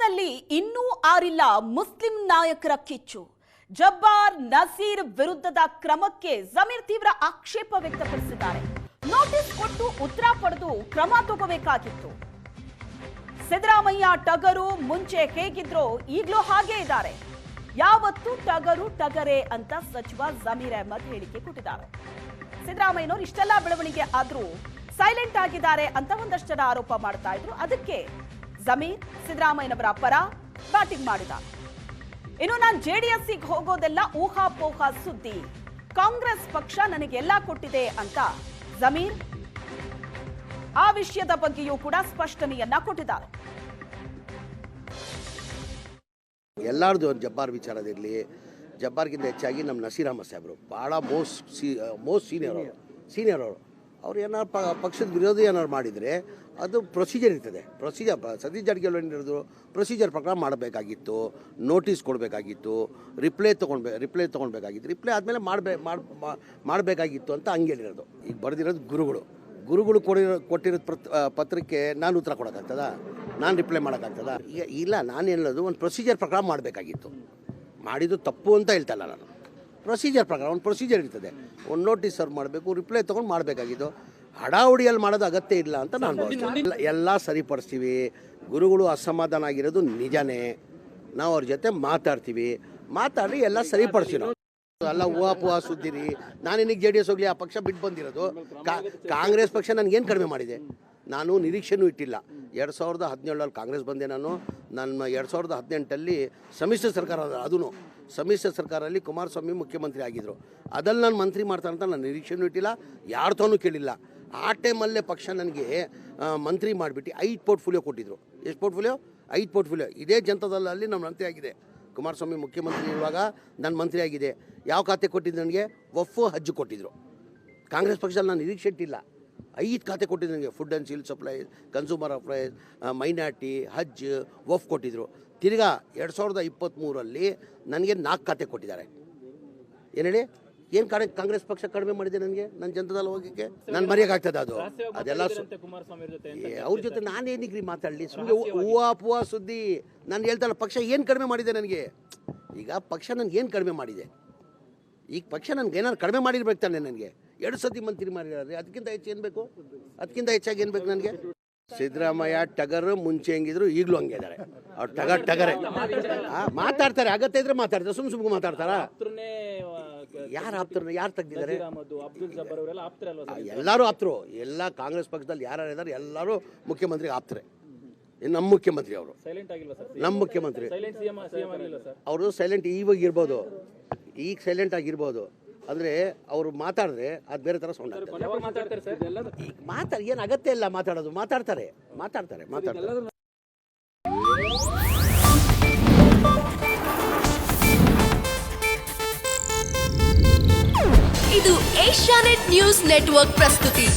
ಬೀದರ್ನಲ್ಲಿ ಇನ್ನೂ ಆರಿಲ್ಲ ಮುಸ್ಲಿಂ ನಾಯಕರ ಕಿಚ್ಚು. ಜಬ್ಬಾರ್ ನಸೀರ್ ವಿರುದ್ಧದ ಕ್ರಮಕ್ಕೆ ಜಮೀರ್ ತೀವ್ರ ಆಕ್ಷೇಪ ವ್ಯಕ್ತಪಡಿಸಿದ್ದಾರೆ. ನೋಟಿಸ್ ಕೊಟ್ಟು ಉತ್ತರ ಪಡೆದು ಕ್ರಮ ತಗೋಬೇಕಾಗಿತ್ತು. ಸಿದ್ದರಾಮಯ್ಯ ಟಗರು ಮುಂಚೆ ಹೇಗಿದ್ರೋ ಈಗಲೂ ಹಾಗೆ ಇದ್ದಾರೆ. ಯಾವತ್ತು ಟಗರು ಟಗರೆ ಅಂತ ಸಚಿವ ಜಮೀರ್ ಅಹ್ಮದ್ ಹೇಳಿಕೆ ಕೊಟ್ಟಿದ್ದಾರೆ. ಸಿದ್ದರಾಮಯ್ಯನವರು ಇಷ್ಟೆಲ್ಲ ಬೆಳವಣಿಗೆ ಆದ್ರೂ ಸೈಲೆಂಟ್ ಆಗಿದ್ದಾರೆ ಅಂತ ಒಂದಷ್ಟು ಜನ ಆರೋಪ ಮಾಡ್ತಾ ಇದ್ರು. ಅದಕ್ಕೆ ಜಮೀರ್ ಸಿದ್ದರಾಮಯ್ಯನವರ ಪರ ಬ್ಯಾಟಿಂಗ್ ಮಾಡಿದ. ಇನ್ನು ನಾನು ಜೆಡಿಎಸ್ಗೆ ಹೋಗೋದೆಲ್ಲ ಊಹಾಪೋಹ ಸುದ್ದಿ, ಕಾಂಗ್ರೆಸ್ ಪಕ್ಷ ನನಗೆಲ್ಲ ಕೊಟ್ಟಿದೆ ಅಂತ ಜಮೀರ್ ಆ ವಿಷಯದ ಬಗ್ಗೆಯೂ ಕೂಡ ಸ್ಪಷ್ಟನೆಯನ್ನ ಕೊಟ್ಟಿದ್ದಾರೆ. ಎಲ್ಲರದು ಜಬ್ಬಾರ್ ವಿಚಾರದಿರಲಿ, ಜಬ್ಬಾರ್ಗಿಂತ ಹೆಚ್ಚಾಗಿ ನಮ್ಮ ನಸೀರ್ ಅಹ್ಮದ್ ಸಾಹೇಬರು ಭಾಳ ಮೋಸ್ಟ್ ಸೀನಿಯರ್ ಅವರು. ಅವ್ರು ಏನಾರು ಪಕ್ಷದ ವಿರೋಧಿ ಏನಾರು ಮಾಡಿದರೆ ಅದು ಪ್ರೊಸೀಜರ್ ಇರ್ತದೆ. ಸತೀಶ್ ಜಾರಕಿಹೊಳಿ ಏನಿರೋದು ಪ್ರೊಸೀಜರ್ ಪ್ರಕಾರ ಮಾಡಬೇಕಾಗಿತ್ತು, ನೋಟಿಸ್ ಕೊಡಬೇಕಾಗಿತ್ತು, ರಿಪ್ಲೈ ತೊಗೊಳ್ಬೇಕಾಗಿತ್ತು. ರಿಪ್ಲೈ ಆದಮೇಲೆ ಮಾಡಬೇಕಾಗಿತ್ತು ಅಂತ ಹಂಗೆ ಹೇಳಿರೋದು. ಈಗ ಬರೆದಿರೋದು ಗುರುಗಳು ಕೊಟ್ಟಿರೋ ಪತ್ರಕ್ಕೆ ನಾನು ಉತ್ತರ ಕೊಡೋಕ್ಕಾಗ್ತದ? ನಾನು ರಿಪ್ಲೈ ಮಾಡೋಕ್ಕಾಗ್ತದ? ಈಗ ಇಲ್ಲ, ನಾನು ಹೇಳೋದು ಒಂದು ಪ್ರೊಸೀಜರ್ ಪ್ರಕಾರ ಮಾಡಬೇಕಾಗಿತ್ತು. ಮಾಡಿದ್ದು ತಪ್ಪು ಅಂತ ಹೇಳ್ತಲ್ಲ ನಾನು. ಪ್ರೊಸೀಜರ್ ಪ್ರಕಾರ ಒಂದು ಪ್ರೊಸೀಜರ್ ಇರ್ತದೆ. ಒಂದು ನೋಟಿಸ್ ಸರ್ವ್ ಮಾಡಬೇಕು, ರಿಪ್ಲೈ ತೊಗೊಂಡು ಮಾಡಬೇಕಾಗಿದ್ದು. ಹಡಾವುಡಿಯಲ್ಲಿ ಮಾಡೋದು ಅಗತ್ಯ ಇಲ್ಲ ಅಂತ ನಾನು ಭಾವಿಸ್ತೀನಿ. ಎಲ್ಲ ಸರಿಪಡಿಸ್ತೀವಿ. ಗುರುಗಳು ಅಸಮಾಧಾನ ಆಗಿರೋದು ನಿಜನೇ. ನಾವು ಅವ್ರ ಜೊತೆ ಮಾತಾಡಿ ಎಲ್ಲ ಸರಿಪಡಿಸ್ತೀವಿ. ನಾವು ಎಲ್ಲ ಹೂವಾಪುವ ಸುದ್ದಿರಿ. ನಾನಿನ್ನೀಗ JDS ಹೋಗಲಿ, ಆ ಪಕ್ಷ ಬಿಟ್ಟು ಬಂದಿರೋದು. ಕಾಂಗ್ರೆಸ್ ಪಕ್ಷ ನನಗೇನು ಕಡಿಮೆ ಮಾಡಿದೆ? ನಾನು ನಿರೀಕ್ಷೆನೂ ಇಟ್ಟಿಲ್ಲ. 2017 ಕಾಂಗ್ರೆಸ್ ಬಂದೆ ನಾನು. 2018 ಸಮ್ಮಿಶ್ರ ಸರ್ಕಾರ, ಅದೂ ಸಮ್ಮಿಶ್ರ ಸರ್ಕಾರದಲ್ಲಿ ಕುಮಾರಸ್ವಾಮಿ ಮುಖ್ಯಮಂತ್ರಿ ಆಗಿದ್ದರು. ಅದಲ್ಲಿ ನಾನು ಮಂತ್ರಿ ಮಾಡ್ತಾರಂತ ನಾನು ನಿರೀಕ್ಷೆನೂ ಇಟ್ಟಿಲ್ಲ, ಯಾರ್ತಾನೂ ಕೇಳಿಲ್ಲ. ಆ ಟೈಮಲ್ಲೇ ಪಕ್ಷ ನನಗೆ ಮಂತ್ರಿ ಮಾಡಿಬಿಟ್ಟು 5 ಪೋರ್ಟ್ಫೋಲಿಯೋ ಕೊಟ್ಟಿದ್ರು. ಎಷ್ಟು ಪೋರ್ಟ್ಫೋಲಿಯೋ? 5 ಪೋರ್ಟ್ಫೋಲಿಯೋ. ಇದೇ ಜನತಾದಳಲ್ಲಿ ನಮ್ಮ ಮಂತ್ರಿ ಆಗಿದೆ. ಕುಮಾರಸ್ವಾಮಿ ಮುಖ್ಯಮಂತ್ರಿ ಇರುವಾಗ ನಾನು ಮಂತ್ರಿ ಆಗಿದೆ. ಯಾವ ಖಾತೆ ಕೊಟ್ಟಿದ್ದು ನನಗೆ? ವಫ್, ಹಜ್ ಕೊಟ್ಟಿದ್ದರು. ಕಾಂಗ್ರೆಸ್ ಪಕ್ಷದಲ್ಲಿ ನಾನು ನಿರೀಕ್ಷೆ ಇಟ್ಟಿಲ್ಲ. 5 ಖಾತೆ ಕೊಟ್ಟಿದ್ದು ನನಗೆ. Food and civil supplies, consumer affairs, minority, ಹಜ್, ವಫ್ ಕೊಟ್ಟಿದ್ದರು. ತಿರ್ಗಾ 2023 ನನಗೆ 4 ಖಾತೆ ಕೊಟ್ಟಿದ್ದಾರೆ. ಏನು ಹೇಳಿ? ಏನು ಕಾಂಗ್ರೆಸ್ ಪಕ್ಷ ಕಡಿಮೆ ಮಾಡಿದೆ ನನಗೆ? ನನ್ನ ಜನತಾದಳ ಹೋಗಕ್ಕೆ ನಾನು ಮರೆಯೋಕ್ಕಾಗ್ತದೆ? ಅದೆಲ್ಲ ಅವ್ರ ಜೊತೆ ನಾನೇನಿಗ್ರಿ ಮಾತಾಡಲಿ? ಸುಮ್ಮನೆ ಹೂವಾಪುವ ಸುದ್ದಿ. ನಾನು ಹೇಳ್ತಾನೆ ಪಕ್ಷ ಏನು ಕಡಿಮೆ ಮಾಡಿದೆ ನನಗೆ? ಈಗ ಪಕ್ಷ ನನಗೆ ಏನು ಕಡಿಮೆ ಮಾಡಿದೆ? ಈಗ ಪಕ್ಷ ನನಗೆ ಏನಾದ್ರು ಕಡಿಮೆ ಮಾಡಿರ್ಬೇಕು ತಾನೆ. ನನಗೆ 2 ಸತಿ ಮಂತ್ರಿ ಮಾಡಿದ್ದಾರೆ. ಅದಕ್ಕಿಂತ ಹೆಚ್ಚು ಏನು ಬೇಕು? ಅದಕ್ಕಿಂತ ಹೆಚ್ಚಾಗಿ ಏನು ಬೇಕು ನನಗೆ? ಸಿದ್ದರಾಮಯ್ಯ ಟಗರು ಮುಂಚೆ ಹೆಂಗಿದ್ರು ಈಗಲೂ ಹಂಗೆ ಇದ್ದಾರೆ. ಅವ್ರು ಟಗರೆ ಮಾತಾಡ್ತಾರೆ. ಅಗತ್ಯ ಇದ್ರೆ ಮಾತಾಡ್ತಾರೆ. ಸುಮ್ಮನೆ ಮಾತಾಡ್ತಾರ? ಯಾರು ಆಪ್ತರು? ಯಾರು ತೆಗ್ದಿದ್ದಾರೆ? ಎಲ್ಲರೂ ಆಪ್ತರು. ಎಲ್ಲ ಕಾಂಗ್ರೆಸ್ ಪಕ್ಷದಲ್ಲಿ ಯಾರು ಇದ್ದಾರೆ ಎಲ್ಲರೂ ಮುಖ್ಯಮಂತ್ರಿಗೆ ಆಪ್ತಾರೆ. ನಮ್ಮ ಮುಖ್ಯಮಂತ್ರಿ ಅವರು, ನಮ್ಮ ಮುಖ್ಯಮಂತ್ರಿ ಅವರು ಸೈಲೆಂಟ್ ಇವಾಗ ಇರ್ಬೋದು. ಈಗ ಸೈಲೆಂಟ್ ಆಗಿರ್ಬೋದು. ಅಂದರೆ ಅವರು ಮಾತಾಡಿದ್ರೆ ಅದು ಬೇರೆ ಥರ ಸೌಂಡ್ ಆಗ್ತದೆ. ಈಗ ಏನು ಅಗತ್ಯ ಇಲ್ಲ ಮಾತಾಡೋದು. ಮಾತಾಡ್ತಾರೆ. ಇದು ಏಷ್ಯಾನೆಟ್ ನ್ಯೂಸ್ ನೆಟ್ವರ್ಕ್ ಪ್ರಸ್ತುತಿ.